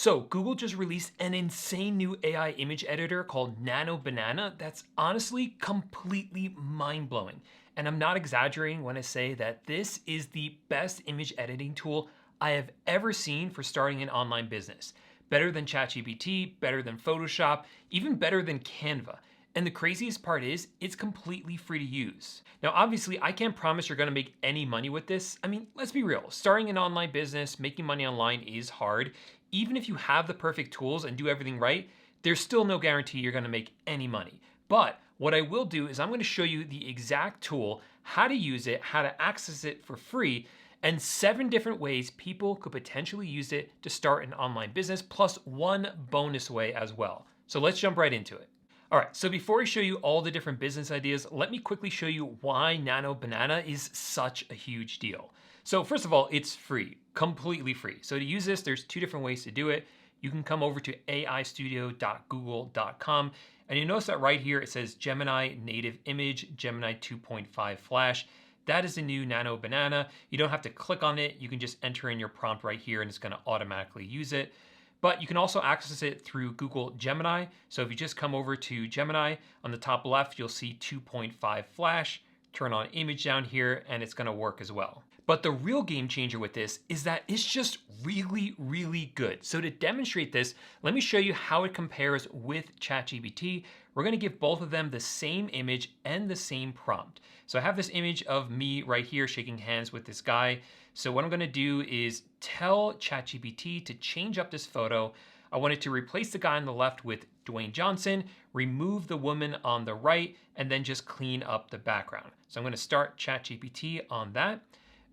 So Google just released an insane new AI image editor called Nano Banana that's honestly completely mind-blowing. And I'm not exaggerating when I say that this is the best image editing tool I have ever seen for starting an online business. Better than ChatGPT, better than Photoshop, even better than Canva. And the craziest part is, it's completely free to use. Now, obviously, I can't promise you're gonna make any money with this. I mean, let's be real, starting an online business, making money online is hard. Even if you have the perfect tools and do everything right, there's still no guarantee you're gonna make any money. But what I will do is I'm gonna show you the exact tool, how to use it, how to access it for free, and 7 different ways people could potentially use it to start an online business, plus one bonus way as well. So let's jump right into it. All right, so before I show you all the different business ideas, let me quickly show you why Nano Banana is such a huge deal. So first of all, it's free, completely free. So to use this, there's 2 different ways to do it. You can come over to aistudio.google.com, and you notice that right here it says Gemini native image, Gemini 2.5 flash. That is the new Nano Banana. You don't have to click on it. You can just enter in your prompt right here and it's gonna automatically use it. But you can also access it through Google Gemini. So if you just come over to Gemini, on the top left, you'll see 2.5 flash, turn on image down here, and it's gonna work as well. But the real game changer with this is that it's just really, really good. So to demonstrate this, let me show you how it compares with ChatGPT. We're gonna give both of them the same image and the same prompt. So I have this image of me right here shaking hands with this guy. So what I'm gonna do is tell ChatGPT to change up this photo. I want it to replace the guy on the left with Dwayne Johnson, remove the woman on the right, and then just clean up the background. So I'm gonna start ChatGPT on that.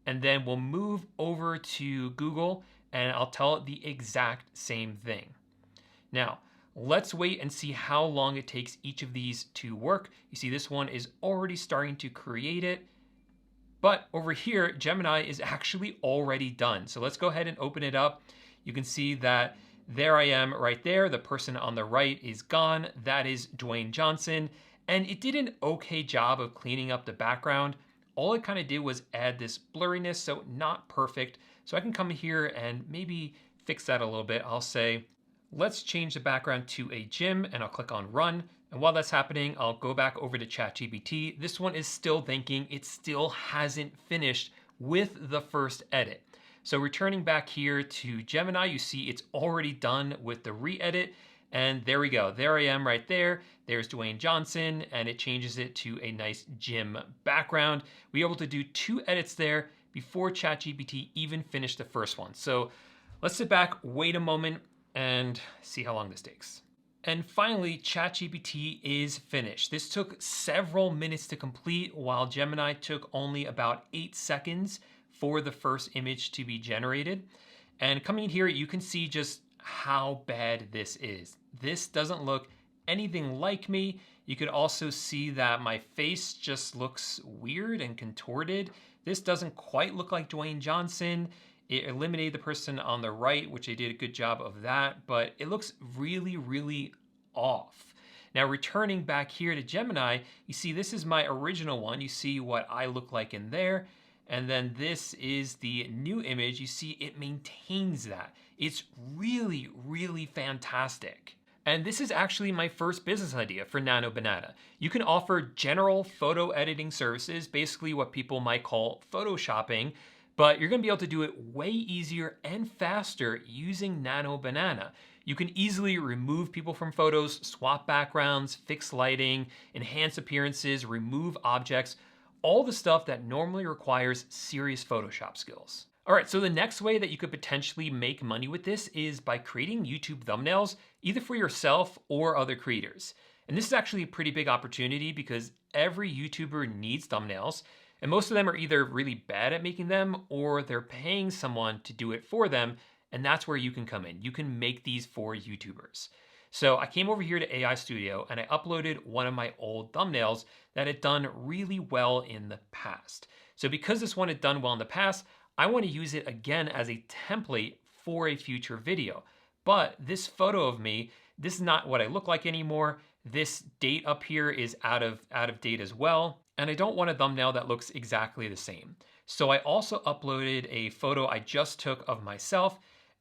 And then we'll move over to Google and I'll tell it the exact same thing. Now, let's wait and see how long it takes each of these to work. You see this one is already starting to create it, but over here, Gemini is actually already done. So let's go ahead and open it up. You can see that there I am right there. The person on the right is gone. That is Dwayne Johnson. And it did an okay job of cleaning up the background. All it kind of did was add this blurriness, so not perfect. So I can come here and maybe fix that a little bit. I'll say, let's change the background to a gym, and I'll click on run. And while that's happening, I'll go back over to ChatGPT. This one is still thinking, it still hasn't finished with the first edit. So returning back here to Gemini, you see it's already done with the re-edit. And there we go. There I am right there. There's Dwayne Johnson, and it changes it to a nice gym background. We were able to do 2 edits there before ChatGPT even finished the first one. So let's sit back, wait a moment, and see how long this takes. And finally, ChatGPT is finished. This took several minutes to complete, while Gemini took only about 8 seconds for the first image to be generated. And coming in here, you can see just how bad this is. This doesn't look anything like me. You could also see that my face just looks weird and contorted. This doesn't quite look like Dwayne Johnson. It eliminated the person on the right, which they did a good job of that, but it looks really, really off. Now returning back here to Gemini, you see this is my original one. You see what I look like in there. And then this is the new image. You see it maintains that. It's really, really fantastic. And this is actually my first business idea for Nano Banana. You can offer general photo editing services, basically what people might call photoshopping, but you're gonna be able to do it way easier and faster using Nano Banana. You can easily remove people from photos, swap backgrounds, fix lighting, enhance appearances, remove objects, all the stuff that normally requires serious Photoshop skills. All right, so the next way that you could potentially make money with this is by creating YouTube thumbnails, either for yourself or other creators. And this is actually a pretty big opportunity because every YouTuber needs thumbnails, and most of them are either really bad at making them or they're paying someone to do it for them, and that's where you can come in. You can make these for YouTubers. So I came over here to AI Studio and I uploaded one of my old thumbnails that had done really well in the past. So because this one had done well in the past, I want to use it again as a template for a future video. But this photo of me, this is not what I look like anymore. This date up here is out of date as well. And I don't want a thumbnail that looks exactly the same. So I also uploaded a photo I just took of myself.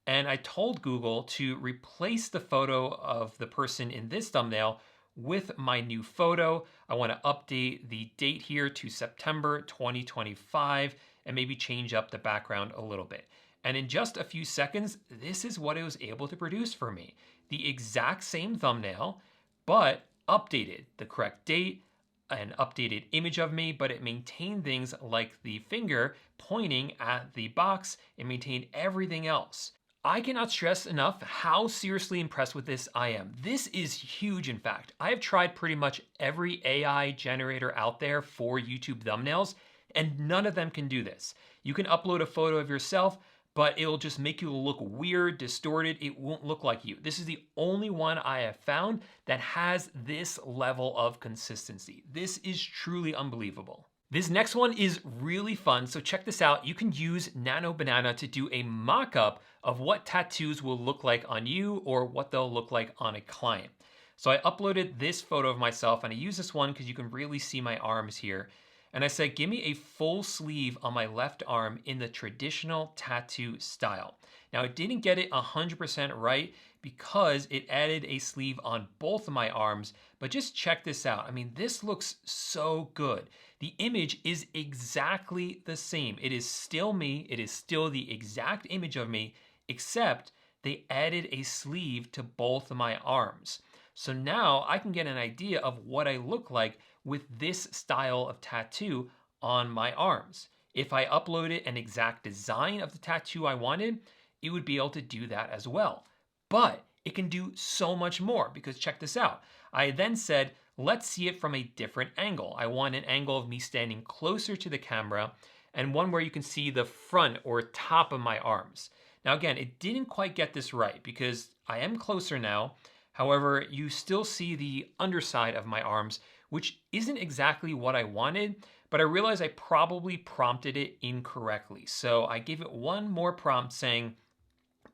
And I told Google to replace the photo of the person in this thumbnail with my new photo. I want to update the date here to September 2025 and maybe change up the background a little bit. And in just a few seconds, this is what it was able to produce for me. The exact same thumbnail, but updated. The correct date, an updated image of me, but it maintained things like the finger pointing at the box. It maintained everything else. I cannot stress enough how seriously impressed with this I am. This is huge, in fact. I have tried pretty much every AI generator out there for YouTube thumbnails, and none of them can do this. You can upload a photo of yourself, but it'll just make you look weird, distorted. It won't look like you. This is the only one I have found that has this level of consistency. This is truly unbelievable. This next one is really fun, so check this out. You can use Nano Banana to do a mock-up of what tattoos will look like on you or what they'll look like on a client. So I uploaded this photo of myself, and I use this one because you can really see my arms here. And I said, give me a full sleeve on my left arm in the traditional tattoo style. Now, it didn't get it 100% right because it added a sleeve on both of my arms, but just check this out. I mean, this looks so good. The image is exactly the same. It is still me. It is still the exact image of me, except they added a sleeve to both of my arms. So now I can get an idea of what I look like with this style of tattoo on my arms. If I uploaded an exact design of the tattoo I wanted, it would be able to do that as well. But it can do so much more because check this out. I then said, let's see it from a different angle. I want an angle of me standing closer to the camera and one where you can see the front or top of my arms. Now again, it didn't quite get this right because I am closer now. However, you still see the underside of my arms, which isn't exactly what I wanted, but I realized I probably prompted it incorrectly. So I gave it one more prompt saying,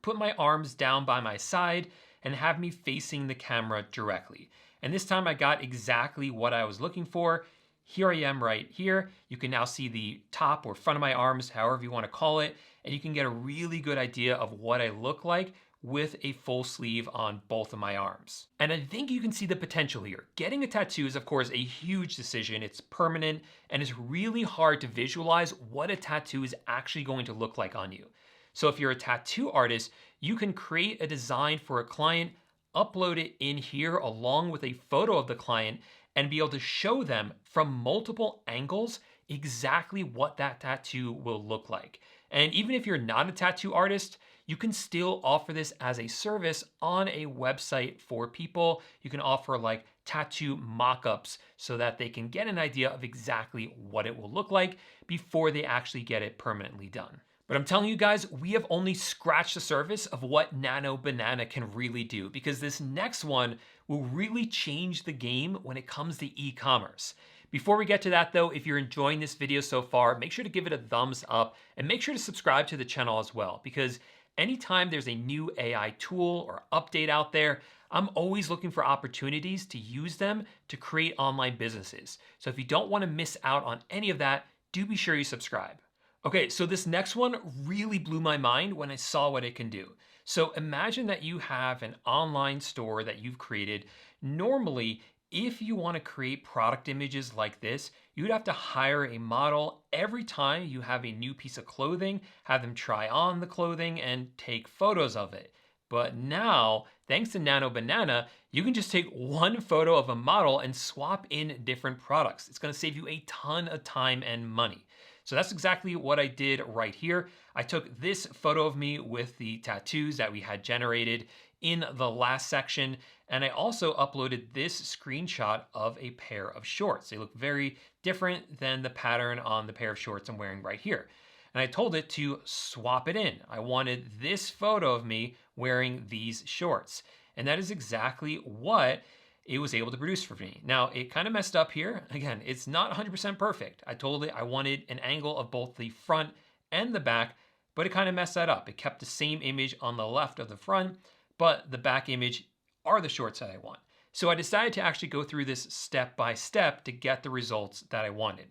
put my arms down by my side and have me facing the camera directly. And this time I got exactly what I was looking for. Here I am right here. You can now see the top or front of my arms, however you want to call it, and you can get a really good idea of what I look like with a full sleeve on both of my arms. And I think you can see the potential here. Getting a tattoo is of course a huge decision. It's permanent and it's really hard to visualize what a tattoo is actually going to look like on you. So if you're a tattoo artist, you can create a design for a client, upload it in here along with a photo of the client, and be able to show them from multiple angles exactly what that tattoo will look like. And even if you're not a tattoo artist, you can still offer this as a service on a website for people. You can offer like tattoo mock-ups so that they can get an idea of exactly what it will look like before they actually get it permanently done. But I'm telling you guys, we have only scratched the surface of what Nano Banana can really do, because this next one will really change the game when it comes to e-commerce. Before we get to that though, if you're enjoying this video so far, make sure to give it a thumbs up and make sure to subscribe to the channel as well, because anytime there's a new AI tool or update out there, I'm always looking for opportunities to use them to create online businesses. So if you don't want to miss out on any of that, do be sure you subscribe. Okay, so this next one really blew my mind when I saw what it can do. So imagine that you have an online store that you've created. Normally, if you want to create product images like this, you'd have to hire a model every time you have a new piece of clothing, have them try on the clothing and take photos of it. But now, thanks to Nano Banana, you can just take one photo of a model and swap in different products. It's going to save you a ton of time and money. So that's exactly what I did right here. I took this photo of me with the tattoos that we had generated in the last section, and I also uploaded this screenshot of a pair of shorts. They look very different than the pattern on the pair of shorts I'm wearing right here. And I told it to swap it in. I wanted this photo of me wearing these shorts. And that is exactly what it was able to produce for me. Now, it kind of messed up here. Again, it's not 100% perfect. I told it I wanted an angle of both the front and the back, but it kind of messed that up. It kept the same image on the left of the front, but the back image are the shorts that I want. So I decided to actually go through this step by step to get the results that I wanted.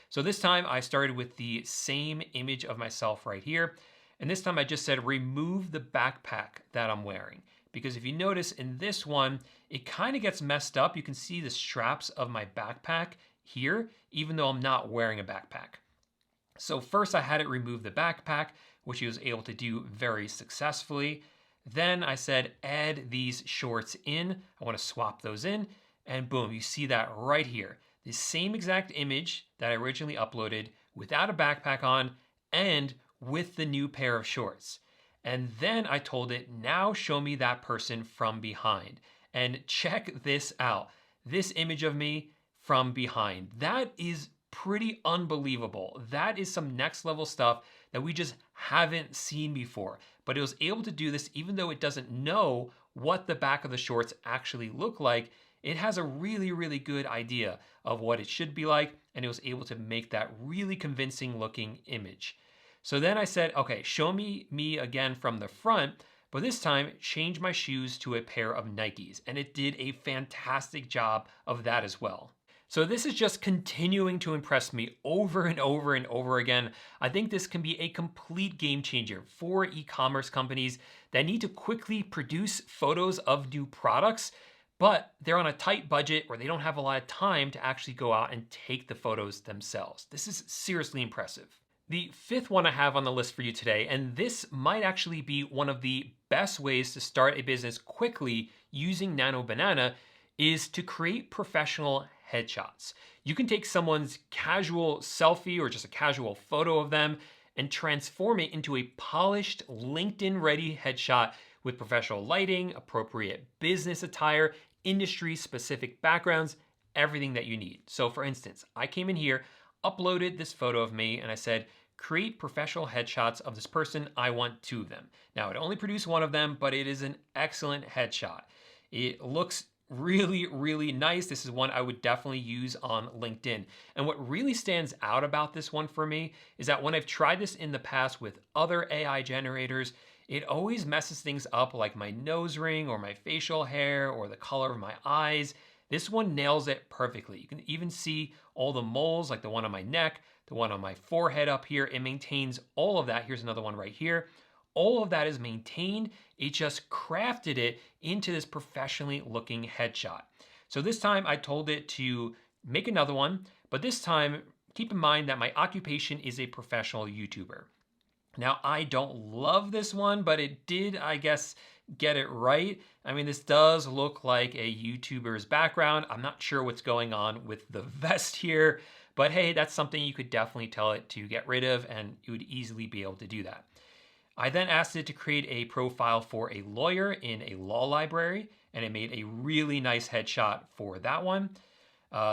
So this time I started with the same image of myself right here. And this time I just said remove the backpack that I'm wearing. Because if you notice in this one, it kind of gets messed up. You can see the straps of my backpack here, even though I'm not wearing a backpack. So first I had it remove the backpack, which he was able to do very successfully. Then I said, add these shorts in. I want to swap those in, and boom, you see that right here. The same exact image that I originally uploaded without a backpack on and with the new pair of shorts. And then I told it, now show me that person from behind. And check this out. This image of me from behind. That is pretty unbelievable. That is some next level stuff that we just haven't seen before. But it was able to do this even though it doesn't know what the back of the shorts actually look like. It has a really, really good idea of what it should be like, and it was able to make that really convincing looking image. So then I said, okay, show me again from the front, but this time change my shoes to a pair of Nikes, and it did a fantastic job of that as well. So this is just continuing to impress me over and over and over again. I think this can be a complete game changer for e-commerce companies that need to quickly produce photos of new products, but they're on a tight budget or they don't have a lot of time to actually go out and take the photos themselves. This is seriously impressive. The fifth one I have on the list for you today, and this might actually be one of the best ways to start a business quickly using Nano Banana, is to create professional headshots. You can take someone's casual selfie or just a casual photo of them and transform it into a polished LinkedIn ready headshot with professional lighting, appropriate business attire, industry specific backgrounds, everything that you need. So for instance, I came in here, uploaded this photo of me, and I said, create professional headshots of this person. I want 2 of them. Now it only produced 1 of them, but it is an excellent headshot. It looks really, really nice. This is one I would definitely use on LinkedIn. And what really stands out about this one for me is that when I've tried this in the past with other AI generators, it always messes things up, like my nose ring or my facial hair or the color of my eyes. This one nails it perfectly. You can even see all the moles, like the one on my neck, the one on my forehead up here. It maintains all of that. Here's another one right here. All of that is maintained. It just crafted it into this professionally looking headshot. So this time I told it to make another one, but this time keep in mind that my occupation is a professional YouTuber. Now I don't love this one, but it did, I guess, get it right. I mean, this does look like a YouTuber's background. I'm not sure what's going on with the vest here, but hey, that's something you could definitely tell it to get rid of, and you would easily be able to do that. I then asked it to create a profile for a lawyer in a law library, and it made a really nice headshot for that one.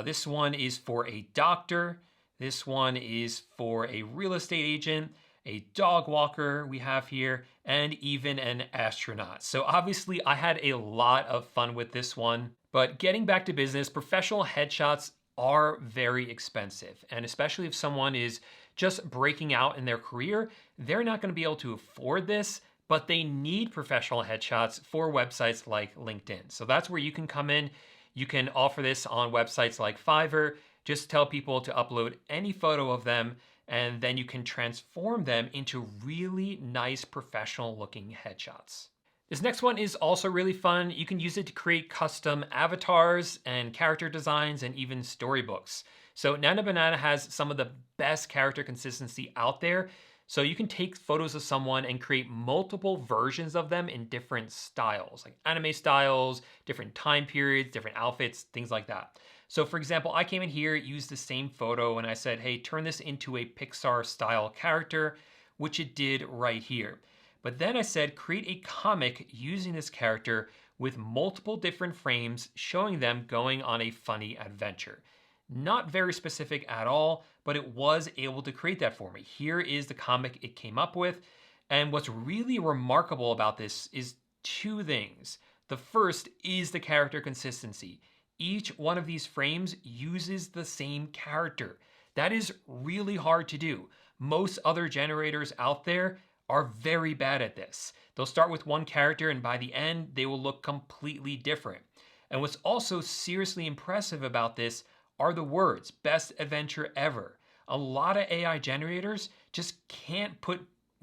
This one is for a doctor. This one is for a real estate agent, a dog walker we have here, and even an astronaut. So obviously I had a lot of fun with this one, but getting back to business, professional headshots are very expensive. And especially if someone is just breaking out in their career, they're not gonna be able to afford this, but they need professional headshots for websites like LinkedIn. So that's where you can come in. You can offer this on websites like Fiverr. Just tell people to upload any photo of them, and then you can transform them into really nice professional looking headshots. This next one is also really fun. You can use it to create custom avatars and character designs and even storybooks. So Nano Banana has some of the best character consistency out there. So you can take photos of someone and create multiple versions of them in different styles, like anime styles, different time periods, different outfits, things like that. So for example, I came in here, used the same photo, and I said, hey, turn this into a Pixar style character, which it did right here. But then I said, create a comic using this character with multiple different frames showing them going on a funny adventure. Not very specific at all, but it was able to create that for me. Here is the comic it came up with. And what's really remarkable about this is 2 things. The first is the character consistency. Each one of these frames uses the same character. That is really hard to do. Most other generators out there are very bad at this. They'll start with one character and by the end, they will look completely different. And what's also seriously impressive about this are the words, best adventure ever. A lot of AI generators just can't put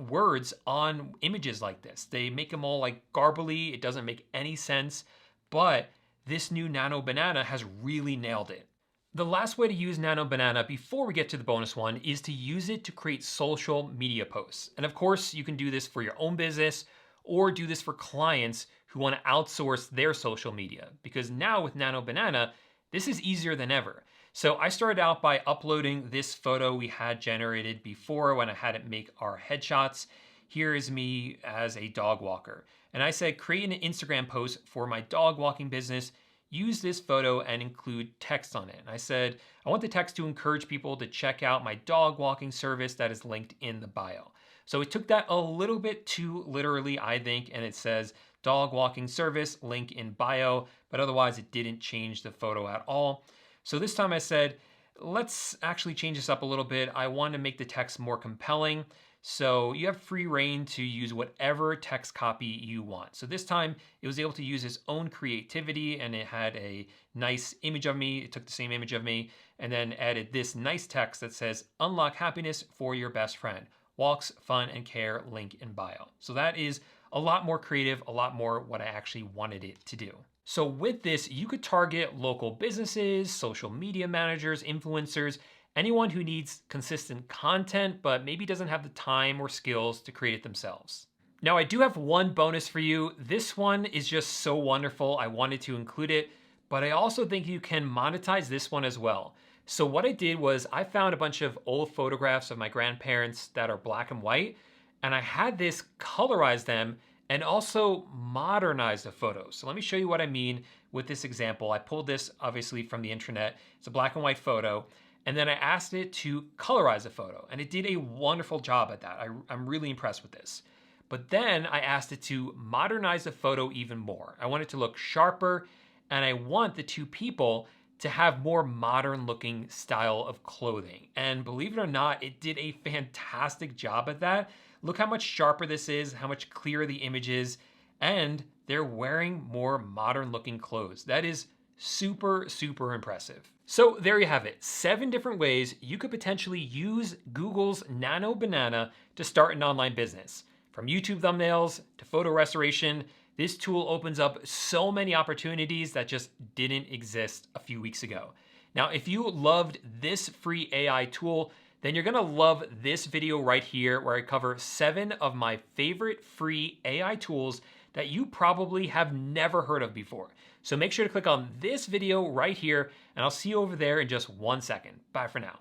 words on images like this. They make them all like garbly. It doesn't make any sense, but this new Nano Banana has really nailed it. The last way to use Nano Banana before we get to the bonus one is to use it to create social media posts. And of course, you can do this for your own business or do this for clients who want to outsource their social media. Because now with Nano Banana, this is easier than ever. So I started out by uploading this photo we had generated before when I had it make our headshots. Here is me as a dog walker. And I said, create an Instagram post for my dog walking business. Use this photo and include text on it. And I said, I want the text to encourage people to check out my dog walking service that is linked in the bio. So it took that a little bit too literally, I think, and it says dog walking service, link in bio, but otherwise it didn't change the photo at all. So this time I said, let's actually change this up a little bit. I want to make the text more compelling. So you have free reign to use whatever text copy you want. So this time it was able to use its own creativity and it had a nice image of me. It took the same image of me and then added this nice text that says, unlock happiness for your best friend. Walks, fun, and care, link in bio. So that is a lot more creative, a lot more what I actually wanted it to do. So with this, you could target local businesses, social media managers, influencers, anyone who needs consistent content, but maybe doesn't have the time or skills to create it themselves. Now, I do have one bonus for you. This one is just so wonderful. I wanted to include it, but I also think you can monetize this one as well. So what I did was I found a bunch of old photographs of my grandparents that are black and white, and I had this colorize them and also modernize the photos. So let me show you what I mean with this example. I pulled this obviously from the internet. It's a black and white photo. And then I asked it to colorize a photo, and it did a wonderful job at that. I'm really impressed with this. But then I asked it to modernize the photo even more. I want it to look sharper, and I want the two people to have more modern looking style of clothing. And believe it or not, it did a fantastic job at that. Look how much sharper this is, how much clearer the image is, and they're wearing more modern looking clothes. That is super, super impressive. So there you have it, 7 different ways you could potentially use Google's Nano Banana to start an online business. From YouTube thumbnails to photo restoration, this tool opens up so many opportunities that just didn't exist a few weeks ago. Now, if you loved this free AI tool, then you're gonna love this video right here where I cover 7 of my favorite free AI tools that you probably have never heard of before. So make sure to click on this video right here, and I'll see you over there in just 1 second. Bye for now.